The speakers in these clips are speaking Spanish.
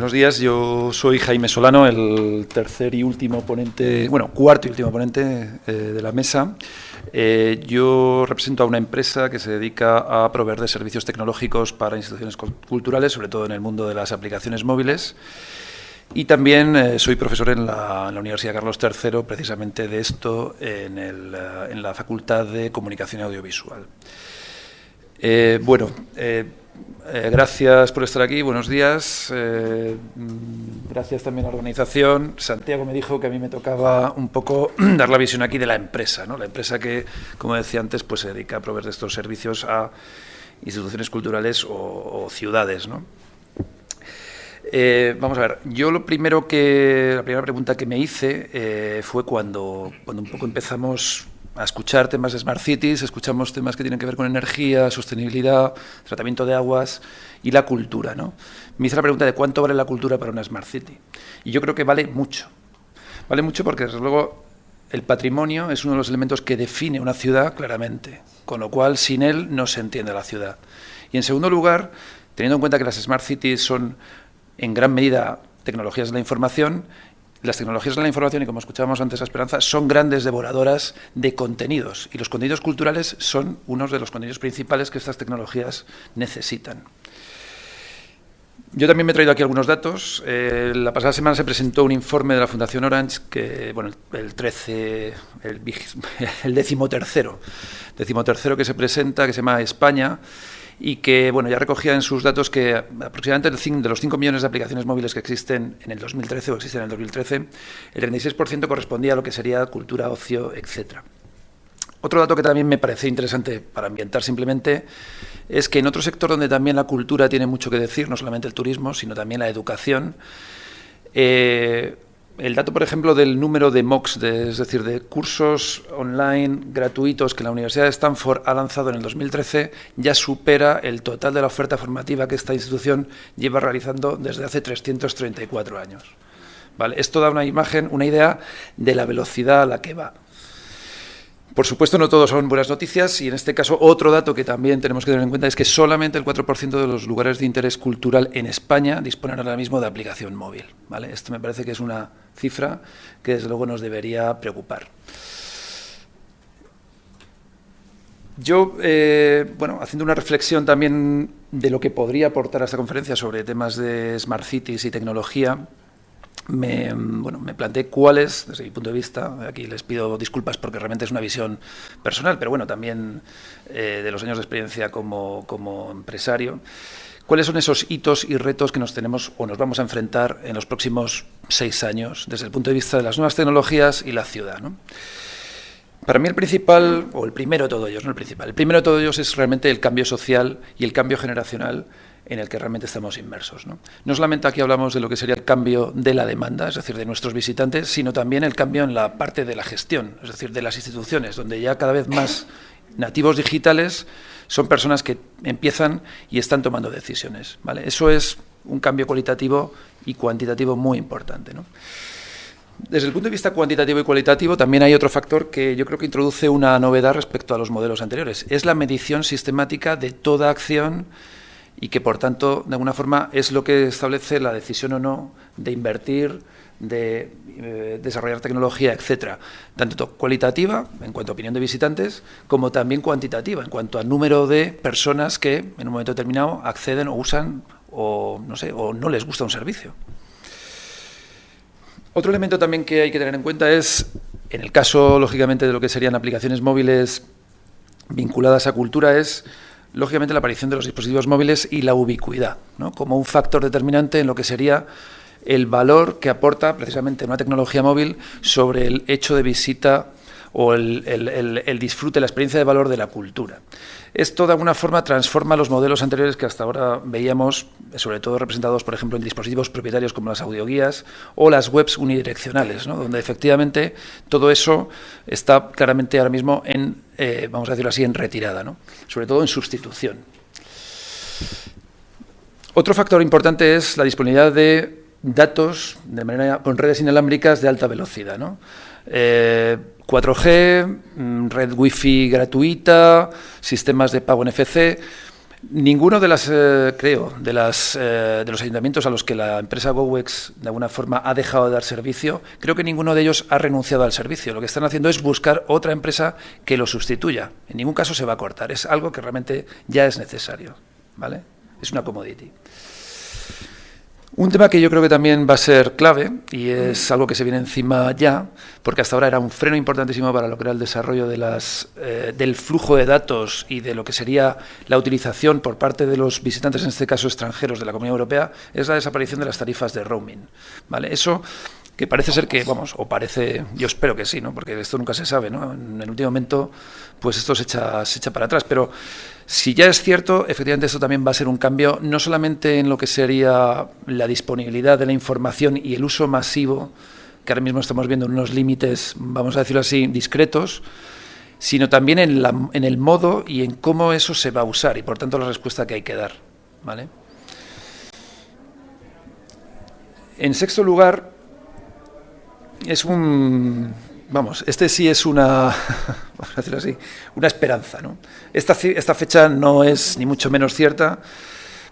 Buenos días, yo soy Jaime Solano, el cuarto y último ponente de la mesa. Yo represento a una empresa que se dedica a proveer de servicios tecnológicos para instituciones culturales, sobre todo en el mundo de las aplicaciones móviles. Y también soy profesor en la Universidad Carlos III, precisamente de esto, en la Facultad de Comunicación Audiovisual. Gracias por estar aquí, buenos días. Gracias también a la organización. Santiago me dijo que a mí me tocaba un poco dar la visión aquí de la empresa, ¿no? La empresa que, como decía antes, pues se dedica a proveer de estos servicios a instituciones culturales o ciudades, ¿no? Vamos a ver, yo la primera pregunta que me hice fue cuando un poco empezamos a escuchar temas de Smart Cities, escuchamos temas que tienen que ver con energía, sostenibilidad, tratamiento de aguas y la cultura, ¿no? Me hice la pregunta de cuánto vale la cultura para una Smart City. Y yo creo que vale mucho. Vale mucho porque, desde luego, el patrimonio es uno de los elementos que define una ciudad claramente, con lo cual, sin él, no se entiende la ciudad. Y, en segundo lugar, teniendo en cuenta que las Smart Cities son, en gran medida, tecnologías de la información, las tecnologías de la información, y como escuchábamos antes a Esperanza, son grandes devoradoras de contenidos, y los contenidos culturales son unos de los contenidos principales que estas tecnologías necesitan. Yo también me he traído aquí algunos datos. La pasada semana se presentó un informe de la Fundación Orange, que, bueno, el decimotercero que se presenta, que se llama España, y que, bueno, ya recogía en sus datos que aproximadamente de los 5 millones de aplicaciones móviles que existen en el 2013 o existen en el 2013, el 36% correspondía a lo que sería cultura, ocio, etc. Otro dato que también me parece interesante para ambientar simplemente es que en otro sector donde también la cultura tiene mucho que decir, no solamente el turismo, sino también la educación, el dato, por ejemplo, del número de MOOCs, es decir, de cursos online gratuitos que la Universidad de Stanford ha lanzado en el 2013, ya supera el total de la oferta formativa que esta institución lleva realizando desde hace 334 años. ¿Vale? Esto da una imagen, una idea de la velocidad a la que va. Por supuesto, no todos son buenas noticias, y en este caso otro dato que también tenemos que tener en cuenta es que solamente el 4% de los lugares de interés cultural en España disponen ahora mismo de aplicación móvil, ¿vale? Esto me parece que es una cifra que desde luego nos debería preocupar. Yo, haciendo una reflexión también de lo que podría aportar a esta conferencia sobre temas de Smart Cities y tecnología, me planteé cuáles, desde mi punto de vista, aquí les pido disculpas porque realmente es una visión personal, pero bueno, también de los años de experiencia como empresario, cuáles son esos hitos y retos que nos vamos a enfrentar en los próximos 6 años desde el punto de vista de las nuevas tecnologías y la ciudad, ¿no? Para mí el primero de todos ellos es realmente el cambio social y el cambio generacional en el que realmente estamos inmersos, ¿no? No solamente aquí hablamos de lo que sería el cambio de la demanda, es decir, de nuestros visitantes, sino también el cambio en la parte de la gestión, es decir, de las instituciones, donde ya cada vez más nativos digitales son personas que empiezan y están tomando decisiones, ¿vale? Eso es un cambio cualitativo y cuantitativo muy importante, ¿no? Desde el punto de vista cuantitativo y cualitativo, también hay otro factor que yo creo que introduce una novedad respecto a los modelos anteriores. Es la medición sistemática de toda acción y que, por tanto, de alguna forma es lo que establece la decisión o no de invertir, de desarrollar tecnología, etcétera. Tanto cualitativa, en cuanto a opinión de visitantes, como también cuantitativa, en cuanto al número de personas que, en un momento determinado, acceden o usan o no les gusta un servicio. Otro elemento también que hay que tener en cuenta es, en el caso, lógicamente, de lo que serían aplicaciones móviles vinculadas a cultura, es lógicamente la aparición de los dispositivos móviles y la ubicuidad, ¿no? Como un factor determinante en lo que sería el valor que aporta precisamente una tecnología móvil sobre el hecho de visita o el disfrute, la experiencia de valor de la cultura. Esto de alguna forma transforma los modelos anteriores que hasta ahora veíamos, sobre todo representados, por ejemplo, en dispositivos propietarios como las audioguías o las webs unidireccionales, ¿no? Donde efectivamente todo eso está claramente ahora mismo vamos a decirlo así, en retirada, ¿no? Sobre todo en sustitución. Otro factor importante es la disponibilidad de datos con redes inalámbricas de alta velocidad, ¿no? 4G, red wifi gratuita, sistemas de pago NFC. Ninguno de las, creo, de los ayuntamientos a los que la empresa GoWex de alguna forma ha dejado de dar servicio, creo que ninguno de ellos ha renunciado al servicio. Lo que están haciendo es buscar otra empresa que lo sustituya. En ningún caso se va a cortar. Es algo que realmente ya es necesario, ¿vale? Es una commodity. Un tema que yo creo que también va a ser clave, y es algo que se viene encima ya, porque hasta ahora era un freno importantísimo para lo que era el desarrollo de del flujo de datos y de lo que sería la utilización por parte de los visitantes, en este caso extranjeros de la Comunidad Europea, es la desaparición de las tarifas de roaming, ¿vale? Eso que parece ser que, vamos, o parece, yo espero que sí, ¿no? Porque esto nunca se sabe, ¿no? En el último momento, pues esto se echa para atrás, pero si ya es cierto, efectivamente esto también va a ser un cambio, no solamente en lo que sería la disponibilidad de la información y el uso masivo, que ahora mismo estamos viendo en unos límites, vamos a decirlo así, discretos, sino también en el modo y en cómo eso se va a usar y, por tanto, la respuesta que hay que dar, ¿vale? En sexto lugar, este sí es una, vamos a decirlo así, una esperanza, ¿no? Esta fecha no es ni mucho menos cierta.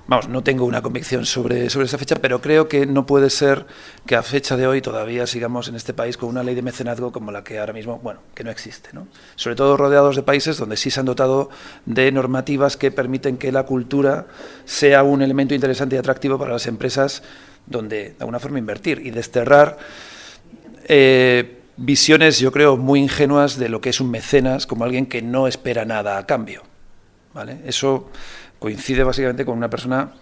Vamos, no tengo una convicción sobre esa fecha, pero creo que no puede ser que a fecha de hoy todavía sigamos en este país con una ley de mecenazgo como la que ahora mismo, bueno, que no existe, ¿no? Sobre todo rodeados de países donde sí se han dotado de normativas que permiten que la cultura sea un elemento interesante y atractivo para las empresas donde, de alguna forma, invertir y desterrar visiones, yo creo, muy ingenuas de lo que es un mecenas como alguien que no espera nada a cambio, ¿vale? Eso coincide básicamente con una persona,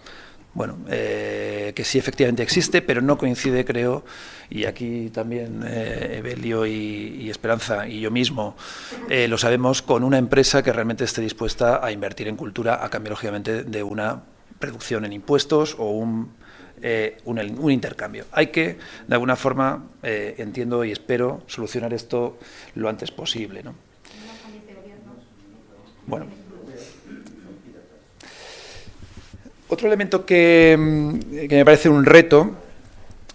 bueno, que sí efectivamente existe, pero no coincide, creo, y aquí también Evelio y Esperanza y yo mismo lo sabemos, con una empresa que realmente esté dispuesta a invertir en cultura a cambio, lógicamente, de una reducción en impuestos o un intercambio. Hay que, de alguna forma, entiendo y espero, solucionar esto lo antes posible, ¿no? Bueno. Otro elemento que me parece un reto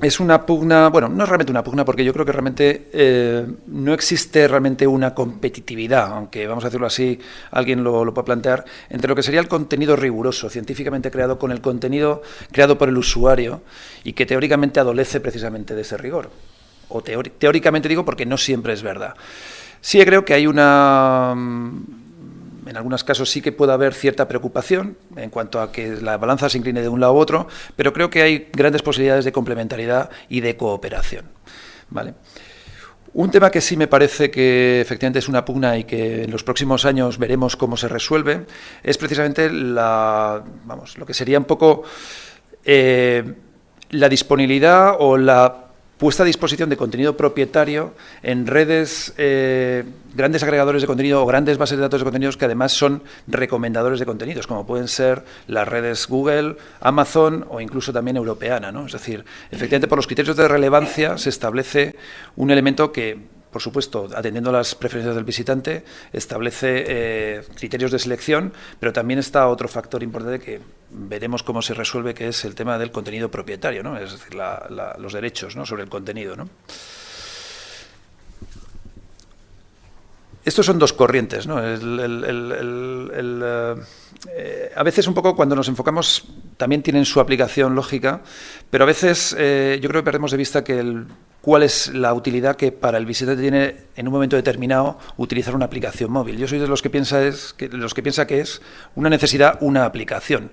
es una pugna, bueno, no es realmente una pugna, porque yo creo que realmente no existe realmente una competitividad, aunque, vamos a decirlo así, alguien lo puede plantear, entre lo que sería el contenido riguroso, científicamente creado, con el contenido creado por el usuario y que teóricamente adolece precisamente de ese rigor. O teóricamente digo porque no siempre es verdad. Sí creo que hay en algunos casos sí que puede haber cierta preocupación en cuanto a que la balanza se incline de un lado u otro, pero creo que hay grandes posibilidades de complementariedad y de cooperación, ¿vale? Un tema que sí me parece que efectivamente es una pugna y que en los próximos años veremos cómo se resuelve es precisamente lo que sería un poco la disponibilidad o la puesta a disposición de contenido propietario en redes, grandes agregadores de contenido o grandes bases de datos de contenidos que además son recomendadores de contenidos, como pueden ser las redes Google, Amazon o incluso también Europeana, ¿no? Es decir, efectivamente por los criterios de relevancia se establece un elemento que, por supuesto, atendiendo a las preferencias del visitante, establece criterios de selección, pero también está otro factor importante que veremos cómo se resuelve, que es el tema del contenido propietario, ¿no? Es decir, los derechos, ¿no?, sobre el contenido, ¿no? Estos son dos corrientes, ¿no? A veces un poco cuando nos enfocamos también tienen su aplicación lógica, pero a veces yo creo que perdemos de vista que cuál es la utilidad que para el visitante tiene en un momento determinado utilizar una aplicación móvil. Yo soy de los que piensa que es una necesidad, una aplicación.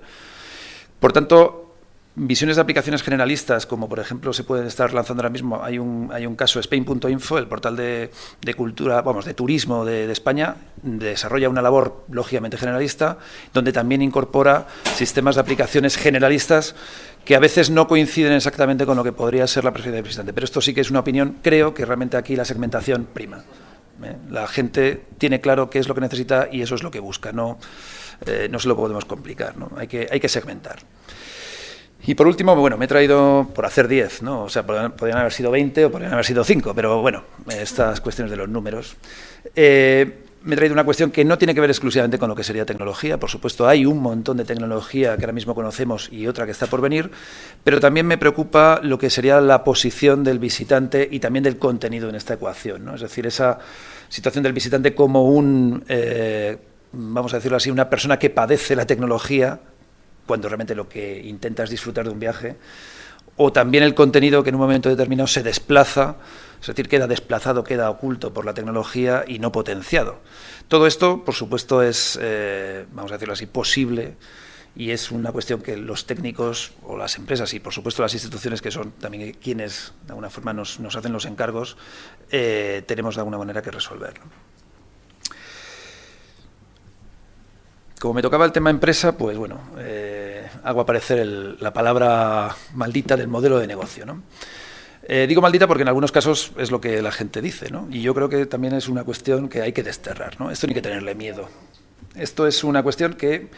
Por tanto, visiones de aplicaciones generalistas, como por ejemplo se pueden estar lanzando ahora mismo, hay un caso, Spain.info, el portal de cultura, de turismo de España, desarrolla una labor lógicamente generalista, donde también incorpora sistemas de aplicaciones generalistas que a veces no coinciden exactamente con lo que podría ser la preferencia del visitante. Pero esto sí que es una opinión, creo que realmente aquí la segmentación prima. La gente tiene claro qué es lo que necesita y eso es lo que busca, no se lo podemos complicar, ¿no? Hay que segmentar. Y por último, bueno, me he traído por hacer 10, ¿no? O sea, podrían haber sido 20 o podrían haber sido 5, pero bueno, estas cuestiones de los números. Me he traído una cuestión que no tiene que ver exclusivamente con lo que sería tecnología. Por supuesto, hay un montón de tecnología que ahora mismo conocemos y otra que está por venir, pero también me preocupa lo que sería la posición del visitante y también del contenido en esta ecuación, ¿no? Es decir, esa situación del visitante como un vamos a decirlo así, una persona que padece la tecnología, cuando realmente lo que intenta es disfrutar de un viaje, o también el contenido que en un momento determinado se desplaza, es decir, queda desplazado, queda oculto por la tecnología y no potenciado. Todo esto, por supuesto, es, vamos a decirlo así, posible, y es una cuestión que los técnicos o las empresas y, por supuesto, las instituciones, que son también quienes, de alguna forma, nos hacen los encargos, tenemos de alguna manera que resolver, ¿no? Como me tocaba el tema empresa, pues bueno, hago aparecer la palabra maldita del modelo de negocio, ¿no? Digo maldita porque en algunos casos es lo que la gente dice, ¿no? Y yo creo que también es una cuestión que hay que desterrar, ¿no? Esto no hay que tenerle miedo. Esto es una cuestión que...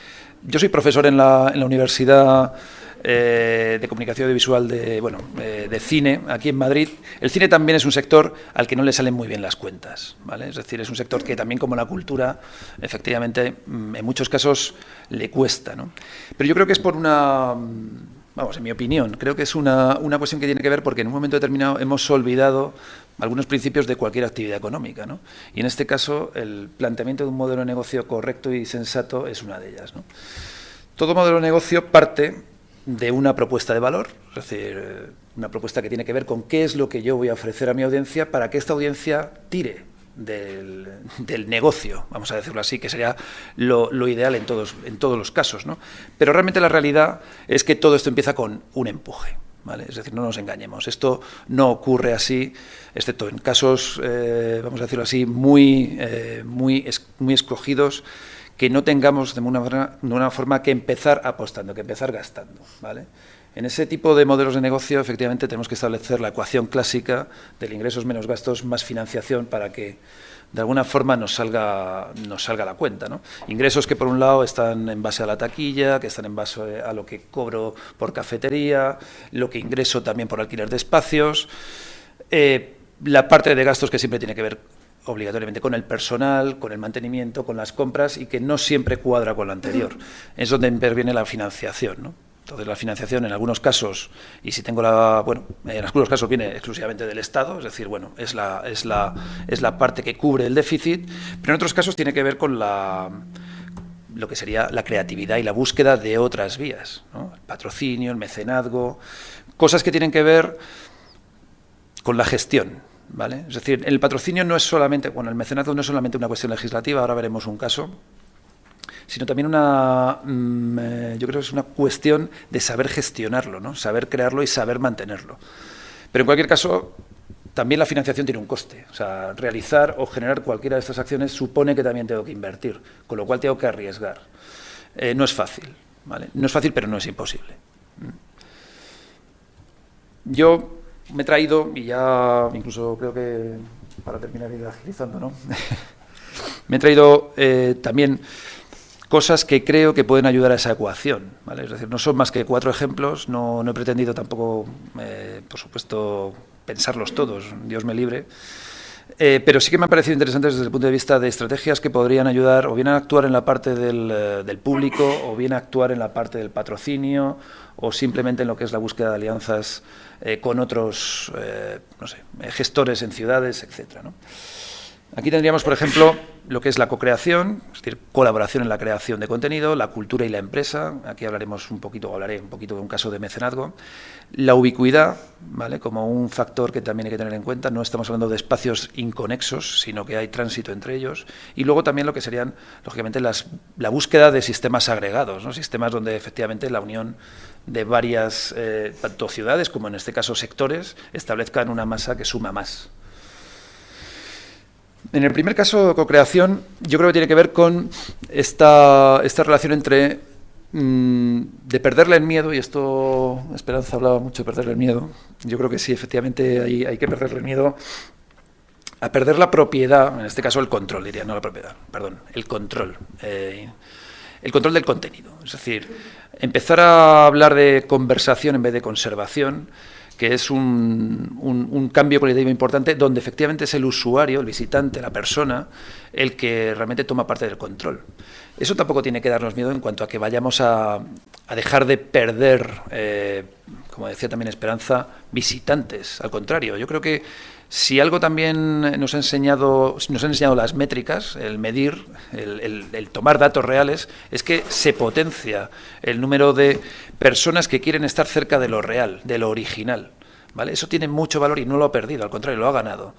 Yo soy profesor en la Universidad de Comunicación Audiovisual de cine, aquí en Madrid. El cine también es un sector al que no le salen muy bien las cuentas, ¿vale? Es decir, es un sector que también, como la cultura, efectivamente, en muchos casos le cuesta, ¿no? Pero yo creo que es por una... Vamos, en mi opinión, creo que es una cuestión que tiene que ver porque en un momento determinado hemos olvidado algunos principios de cualquier actividad económica, ¿no? Y en este caso, el planteamiento de un modelo de negocio correcto y sensato es una de ellas, ¿no? Todo modelo de negocio parte de una propuesta de valor, es decir, una propuesta que tiene que ver con qué es lo que yo voy a ofrecer a mi audiencia para que esta audiencia tire del negocio, vamos a decirlo así, que sería lo ideal en todos los casos, ¿no? Pero realmente la realidad es que todo esto empieza con un empuje, ¿vale? Es decir, no nos engañemos, esto no ocurre así, excepto en casos, vamos a decirlo así, muy escogidos, que no tengamos de una forma que empezar apostando, que empezar gastando, ¿vale? En ese tipo de modelos de negocio, efectivamente, tenemos que establecer la ecuación clásica del ingresos menos gastos más financiación para que, de alguna forma, nos salga la cuenta, ¿no? Ingresos que, por un lado, están en base a la taquilla, que están en base a lo que cobro por cafetería, lo que ingreso también por alquiler de espacios, la parte de gastos que siempre tiene que ver obligatoriamente con el personal, con el mantenimiento, con las compras y que no siempre cuadra con lo anterior. Es donde interviene la financiación, ¿no? Entonces, la financiación en algunos casos, y si tengo en algunos casos viene exclusivamente del Estado, es decir, bueno, es la parte que cubre el déficit, pero en otros casos tiene que ver con lo que sería la creatividad y la búsqueda de otras vías, ¿no? El patrocinio, el mecenazgo, cosas que tienen que ver con la gestión, ¿vale? Es decir, el patrocinio no es solamente, el mecenazgo no es solamente una cuestión legislativa, ahora veremos un caso, sino también yo creo que es una cuestión de saber gestionarlo, ¿no? Saber crearlo y saber mantenerlo. Pero en cualquier caso, también la financiación tiene un coste. O sea, realizar o generar cualquiera de estas acciones supone que también tengo que invertir, con lo cual tengo que arriesgar. No es fácil, ¿vale? No es fácil, pero no es imposible. Yo me he traído, y ya incluso creo que para terminar ir agilizando, ¿no? Me he traído también cosas que creo que pueden ayudar a esa ecuación, ¿vale? Es decir, no son más que 4 ejemplos, no he pretendido tampoco, por supuesto, pensarlos todos, Dios me libre, pero sí que me han parecido interesantes desde el punto de vista de estrategias que podrían ayudar o bien a actuar en la parte del público, o bien a actuar en la parte del patrocinio, o simplemente en lo que es la búsqueda de alianzas con otros gestores en ciudades, etcétera, ¿no? Aquí tendríamos, por ejemplo, lo que es la cocreación, es decir, colaboración en la creación de contenido, la cultura y la empresa. Aquí hablaré un poquito de un caso de mecenazgo. La ubicuidad, ¿vale? Como un factor que también hay que tener en cuenta. No estamos hablando de espacios inconexos, sino que hay tránsito entre ellos. Y luego también lo que serían, lógicamente, la búsqueda de sistemas agregados, ¿no? Sistemas donde efectivamente la unión de varias, tanto ciudades como en este caso sectores, establezcan una masa que suma más. En el primer caso, cocreación, yo creo que tiene que ver con esta relación entre de perderle el miedo, y esto Esperanza hablaba mucho de perderle el miedo. Yo creo que sí, efectivamente hay que perderle el miedo a perder la propiedad, en este caso el control, diría, no la propiedad, perdón, el control del contenido. Es decir, empezar a hablar de conversación en vez de conservación, que es un cambio cualitativo importante, donde efectivamente es el usuario, el visitante, la persona, el que realmente toma parte del control. Eso tampoco tiene que darnos miedo en cuanto a que vayamos a dejar de perder, como decía también Esperanza, visitantes. Al contrario, yo creo que Si algo también nos han enseñado las métricas, el medir, el tomar datos reales, es que se potencia el número de personas que quieren estar cerca de lo real, de lo original, ¿vale? Eso tiene mucho valor y no lo ha perdido, al contrario, lo ha ganado.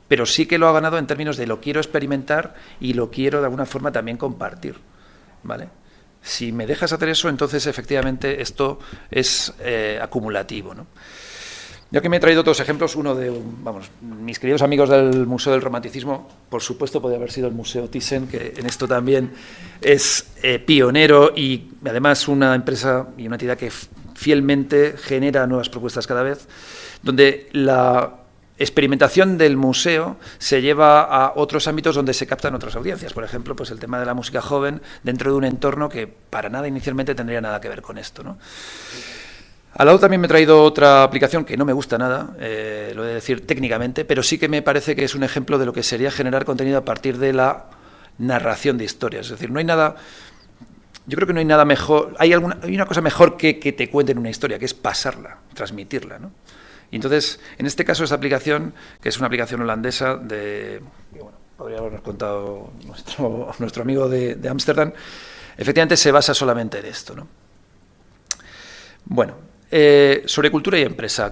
Pero sí que lo ha ganado en términos de lo quiero experimentar y lo quiero de alguna forma también compartir, ¿vale? Si me dejas hacer eso, entonces efectivamente esto es acumulativo, ¿no? Yo aquí me he traído otros ejemplos, uno de, mis queridos amigos del Museo del Romanticismo, por supuesto podría haber sido el Museo Thyssen, que en esto también es pionero y además una empresa y una entidad que fielmente genera nuevas propuestas cada vez, donde la experimentación del museo se lleva a otros ámbitos donde se captan otras audiencias. Por ejemplo, pues el tema de la música joven dentro de un entorno que para nada inicialmente tendría nada que ver con esto, ¿no? Al lado también me he traído otra aplicación que no me gusta nada, lo he de decir técnicamente, pero sí que me parece que es un ejemplo de lo que sería generar contenido a partir de la narración de historias. Es decir, no hay nada, yo creo que no hay nada mejor, hay una cosa mejor que te cuenten una historia, que es pasarla, transmitirla, ¿no? Y entonces, en este caso, esta aplicación, que es una aplicación holandesa podría habernos contado nuestro amigo de Ámsterdam, efectivamente se basa solamente en esto, ¿no? Bueno, sobre cultura y empresa.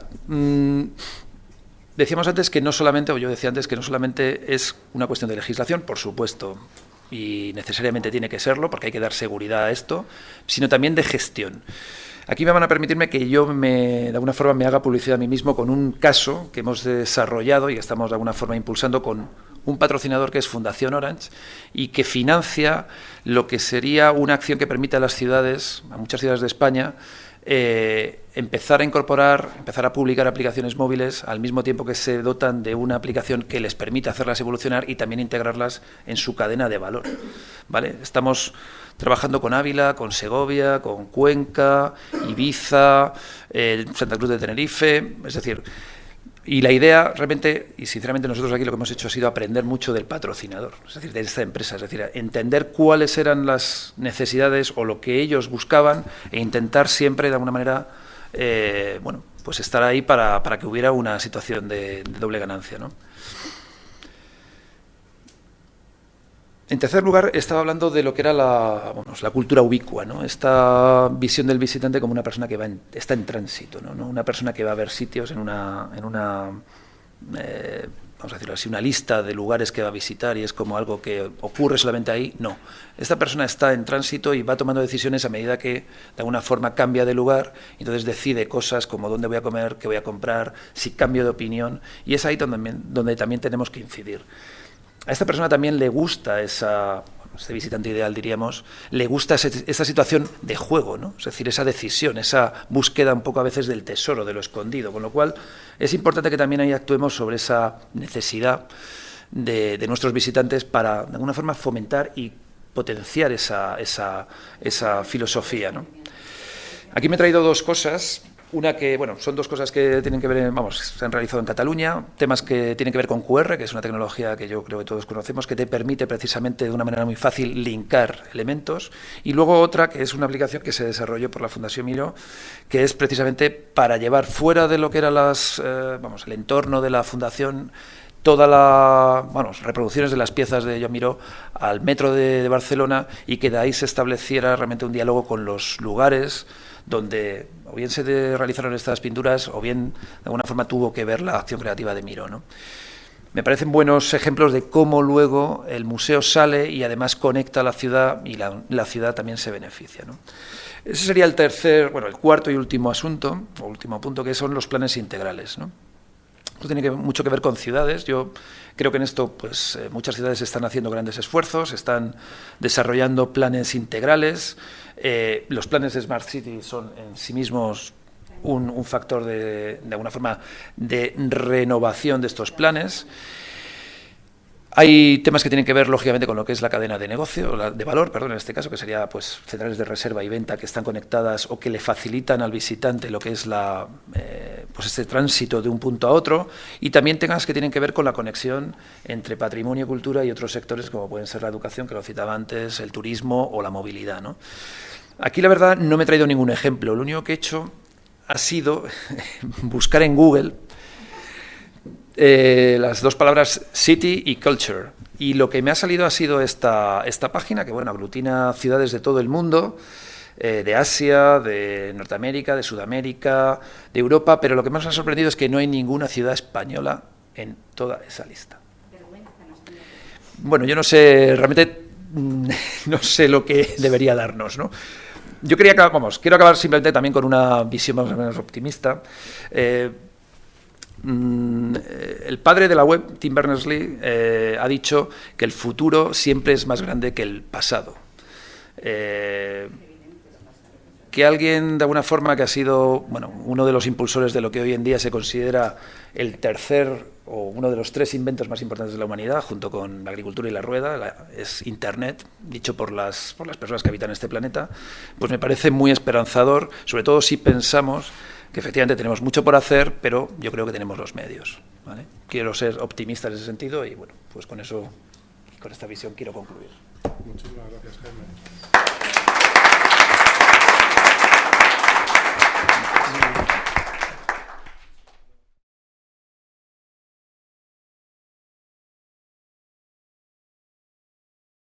Decíamos antes que no solamente, o yo decía antes que no solamente es una cuestión de legislación, por supuesto, y necesariamente tiene que serlo, porque hay que dar seguridad a esto, sino también de gestión. Aquí me van a permitirme que yo de alguna forma me haga publicidad a mí mismo con un caso que hemos desarrollado y que estamos de alguna forma impulsando con un patrocinador que es Fundación Orange y que financia lo que sería una acción que permite a las ciudades, a muchas ciudades de España, empezar a publicar aplicaciones móviles al mismo tiempo que se dotan de una aplicación que les permite hacerlas evolucionar y también integrarlas en su cadena de valor, ¿vale? Estamos trabajando con Ávila, con Segovia, con Cuenca, Ibiza, Santa Cruz de Tenerife, es decir, y la idea realmente, y sinceramente nosotros aquí lo que hemos hecho ha sido aprender mucho del patrocinador, es decir, de esta empresa, es decir, entender cuáles eran las necesidades o lo que ellos buscaban e intentar siempre de alguna manera, pues estar ahí para que hubiera una situación de doble ganancia, ¿no? En tercer lugar, estaba hablando de lo que era la cultura ubicua, ¿no? Esta visión del visitante como una persona que está en tránsito, ¿no? Una persona que va a ver sitios en una vamos a decirlo así, una lista de lugares que va a visitar y es como algo que ocurre solamente ahí. No, esta persona está en tránsito y va tomando decisiones a medida que de alguna forma cambia de lugar, y entonces decide cosas como dónde voy a comer, qué voy a comprar, si cambio de opinión, y es ahí donde también tenemos que incidir. A esta persona también le gusta este visitante ideal, diríamos, le gusta esa situación de juego, ¿no? Es decir, esa decisión, esa búsqueda un poco a veces del tesoro, de lo escondido, con lo cual es importante que también ahí actuemos sobre esa necesidad de nuestros visitantes para, de alguna forma, fomentar y potenciar esa filosofía, ¿no? Aquí me he traído dos cosas. Una que, son dos cosas que tienen que ver, se han realizado en Cataluña, temas que tienen que ver con QR, que es una tecnología que yo creo que todos conocemos, que te permite precisamente de una manera muy fácil linkar elementos, y luego otra que es una aplicación que se desarrolló por la Fundación Miró, que es precisamente para llevar fuera de lo que era el entorno de la Fundación, todas las reproducciones de las piezas de Joan Miró al metro de Barcelona, y que de ahí se estableciera realmente un diálogo con los lugares donde o bien se realizaron estas pinturas o bien de alguna forma tuvo que ver la acción creativa de Miró, ¿no? Me parecen buenos ejemplos de cómo luego el museo sale y además conecta a la ciudad y la ciudad también se beneficia, ¿no? Ese sería el cuarto y último asunto, o último punto, que son los planes integrales, ¿no? Esto tiene mucho que ver con ciudades. Yo creo que en esto muchas ciudades están haciendo grandes esfuerzos, están desarrollando planes integrales. Los planes de Smart City son en sí mismos un factor de alguna forma de renovación de estos planes. Hay temas que tienen que ver, lógicamente, con lo que es la cadena de negocio, de valor, en este caso, que sería centrales de reserva y venta que están conectadas o que le facilitan al visitante lo que es este tránsito de un punto a otro, y también temas que tienen que ver con la conexión entre patrimonio, cultura y otros sectores como pueden ser la educación, que lo citaba antes, el turismo o la movilidad, ¿no? Aquí, la verdad, no me he traído ningún ejemplo. Lo único que he hecho ha sido buscar en Google las dos palabras city y culture. Y lo que me ha salido ha sido esta página que, bueno, aglutina ciudades de todo el mundo, de Asia, de Norteamérica, de Sudamérica, de Europa, pero lo que más me ha sorprendido es que no hay ninguna ciudad española en toda esa lista. Bueno, yo no sé, realmente no sé lo que debería darnos, ¿no? Yo quiero acabar simplemente también con una visión más o menos optimista. El padre de la web, Tim Berners-Lee, ha dicho que el futuro siempre es más grande que el pasado. Que alguien, de alguna forma, que ha sido uno de los impulsores de lo que hoy en día se considera el tercer o uno de los 3 inventos más importantes de la humanidad, junto con la agricultura y la rueda, es Internet, dicho por las personas que habitan este planeta, pues me parece muy esperanzador, sobre todo si pensamos que efectivamente tenemos mucho por hacer, pero yo creo que tenemos los medios, ¿vale? Quiero ser optimista en ese sentido y, bueno, pues con eso, con esta visión quiero concluir. Muchísimas gracias, Jaime.